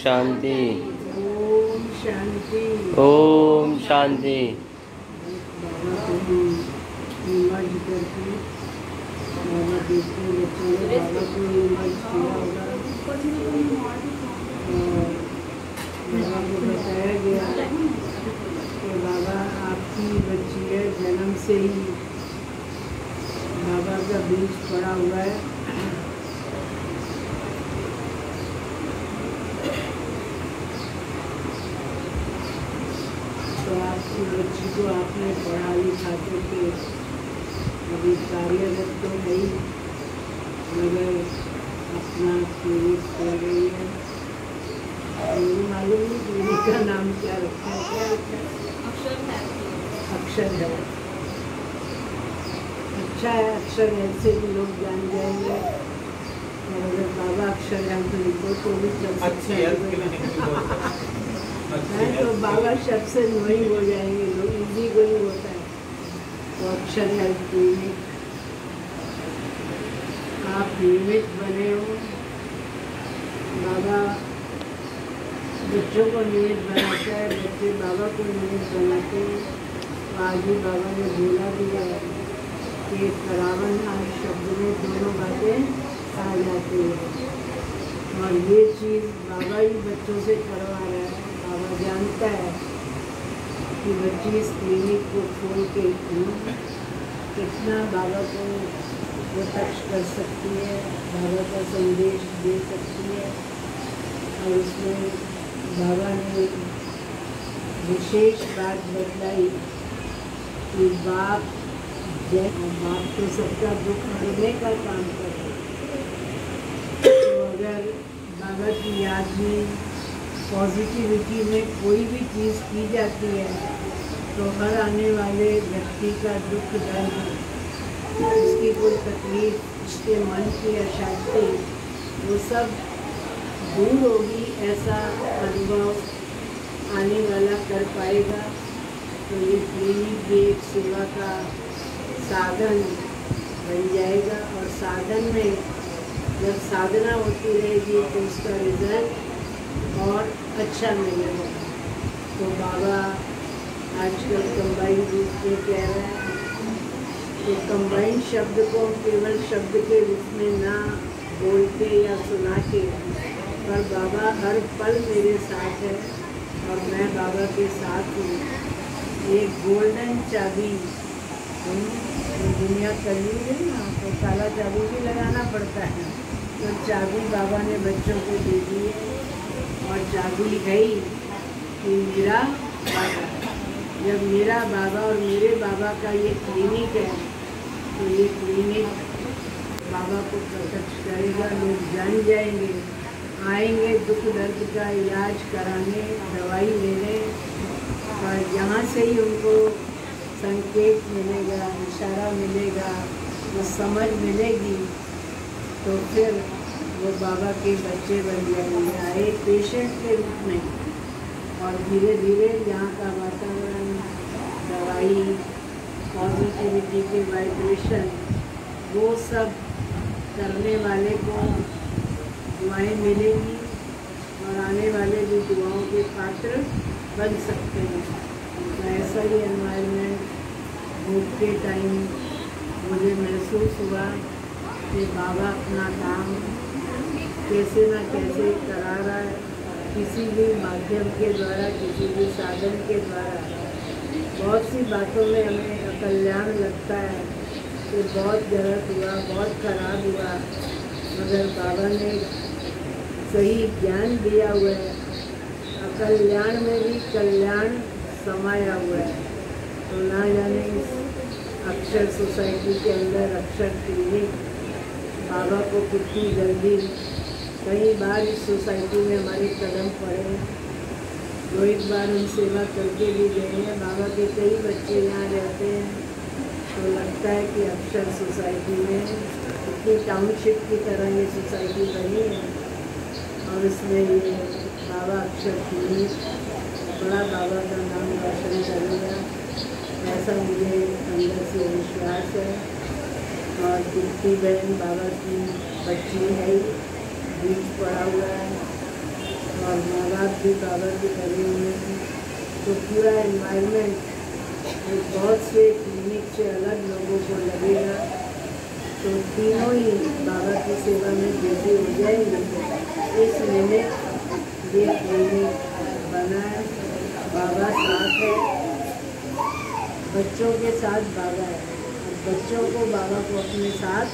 शांति। ओम शांति। ओम शांति। बाबा को भी इमर्ज करके बाबा देखते बच्चों ने बाबा को इमर्ज किया होगा और बाबा को बताया गया कि बाबा आपकी बच्ची है, जन्म से ही बाबा का बीज पड़ा हुआ है। तो आपकी बच्ची को आपने पढ़ा लिखा के अभी कार्यरत तो नहीं, मगर अपना क्लिनिक कर रही है। मुझे मालूम नहीं क्लिनिक का नाम क्या रखा है, क्या रखा है? अक्षर है। अच्छा है, अक्षर ऐसे भी लोग जान जाएंगे। और अगर बाबा अक्षर है तो लिखो तो भी चल सकता है। तो बाबा शब्द से नहीं हो जाएंगे लोग, इजी गोइंग होता है। तो अक्षर हेल्थ क्लिनिक, आप नियमित बने हो। बाबा बच्चों को नियमित बनाता है, बच्चे बाबा को नियमित बनाते हैं। आज ही बाबा ने बोला दिया है कि करावन आज शब्द में दोनों बातें आ जाती हैं और ये चीज़ बाबा ही बच्चों से करवा रहा है। बाबा जानता है कि बच्ची इस क्लिनिक को खोल के कितना बाबा को वो टच कर सकती है, बाबा का संदेश दे सकती है। और उसमें बाबा ने विशेष बात बताई कि बाप तो सबका दुख हरने का काम कर रहे। तो अगर बाबा की याद में पॉजिटिविटी में कोई भी चीज़ की जाती है तो हर आने वाले व्यक्ति का दुख दर्द, उसकी कोई तकलीफ, उसके मन की अशांति, वो सब दूर होगी। ऐसा अनुभव आने वाला कर पाएगा। तो ये क्लिनिक भी एक सेवा का साधन बन जाएगा और साधन में जब साधना होती रहेगी तो उसका रिजल्ट और अच्छा मिलेगा। तो बाबा आजकल कंबाइन रूप में कह रहे हैं कि कंबाइन शब्द को केवल शब्द के रूप में ना बोल के या सुना के, पर बाबा हर पल मेरे साथ है और मैं बाबा के साथ हूँ। एक गोल्डन चाबी, दुनिया कली है ना, तो काला चाबी भी लगाना पड़ता है। तो चाबी बाबा ने बच्चों को दे दी है और चाबी है ही कि मेरा बाबा। जब मेरा बाबा और मेरे बाबा का ये क्लिनिक है तो ये क्लिनिक बाबा को प्रत्यक्ष करेगा। लोग जान जाएंगे, आएंगे दुख दर्द का इलाज कराने, दवाई लेने, और यहाँ से ही उनको संकेत मिलेगा, इशारा मिलेगा, वो समझ मिलेगी। तो फिर वो बाबा के बच्चे बन जाएंगे, आए पेशेंट के रूप में। और धीरे धीरे यहाँ का वातावरण, दवाई, पॉजिटिविटी के वाइब्रेशन, वो सब करने वाले को दुआएं मिलेंगी और आने वाले भी दुआओं के पात्र बन सकते हैं। तो ऐसा ही एनवायरनमेंट भूख के टाइम मुझे महसूस हुआ कि बाबा अपना काम कैसे न कैसे करा रहा है, किसी भी माध्यम के द्वारा, किसी भी साधन के द्वारा। बहुत सी बातों में हमें अकल्याण लगता है कि बहुत गलत हुआ, बहुत खराब हुआ, मगर बाबा ने सही ज्ञान दिया हुआ है। अकल्याण में भी कल्याण समाया हुआ है। तो ना जाने इस अक्षर सोसाइटी के अंदर अक्षर क्लिनिक बाबा को कितनी जल्दी, कई बार इस सोसाइटी में हमारे कदम पड़े हैं। तो एक बार हम सेवा करके भी गए हैं। बाबा के कई बच्चे यहाँ रहते हैं। तो लगता है कि अक्षर सोसाइटी में इतनी टाउनशिप की तरह ये सोसाइटी बनी है और इसमें ये बाबा अक्षर क्लिनिक बड़ा बाबा का नाम रोशन करेगा, ऐसा मुझे अंदर से विश्वास है। और दीप्ति बहन बाबा की बच्ची है, बीज पड़ा हुआ है। और माँ बाप भी बाबा के करे हुए हैं, तो पूरा एनवायरनमेंट बहुत से क्लिनिक से अलग लोगों को लगेगा, तो तीनों ही बाबा की सेवा में बिजी हो जाएंगे। इसलिए ये क्लिनिक बना है, बाबा साथ है, बच्चों के साथ बाबा है, बच्चों को बाबा को अपने साथ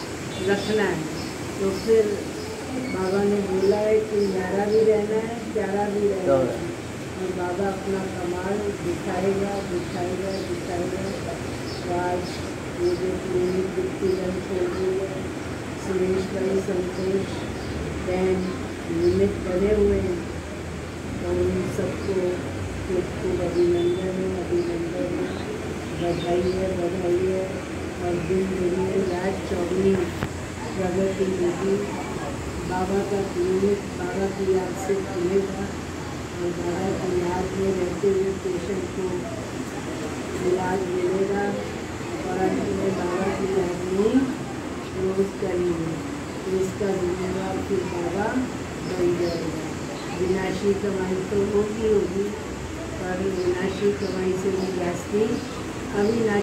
रखना है। तो फिर बाबा ने बोला है कि न्यारा भी रहना है, प्यारा भी रहना है, और बाबा अपना कमाल दिखाएगा दिखाएगा दिखाएगा। तो आज ये जो क्लिनिक दिखती है खोल रही है, सुरेश भाई, संतोष बहन निमित्त बने हुए हैं, तो उन सबको खूब अभिनंदन है, अभिनंदन है, बधाई है, बधाई है। और दिन दुनिया रात चौगनी प्रगति होगी। बाबा का क्लिनिक बाबा की याद से खुलेगा, और बाबा की याद में रहते हुए पेशेंट को इलाज मिलेगा, और अंत में बाबा की याद में रोज करेंगे। तो इसका जिम्मेदार फिर बाबा बन जाएगा। विनाशी कमाई तो होगी, पर विनाशी कमाई से भी जास्ती अविनाशी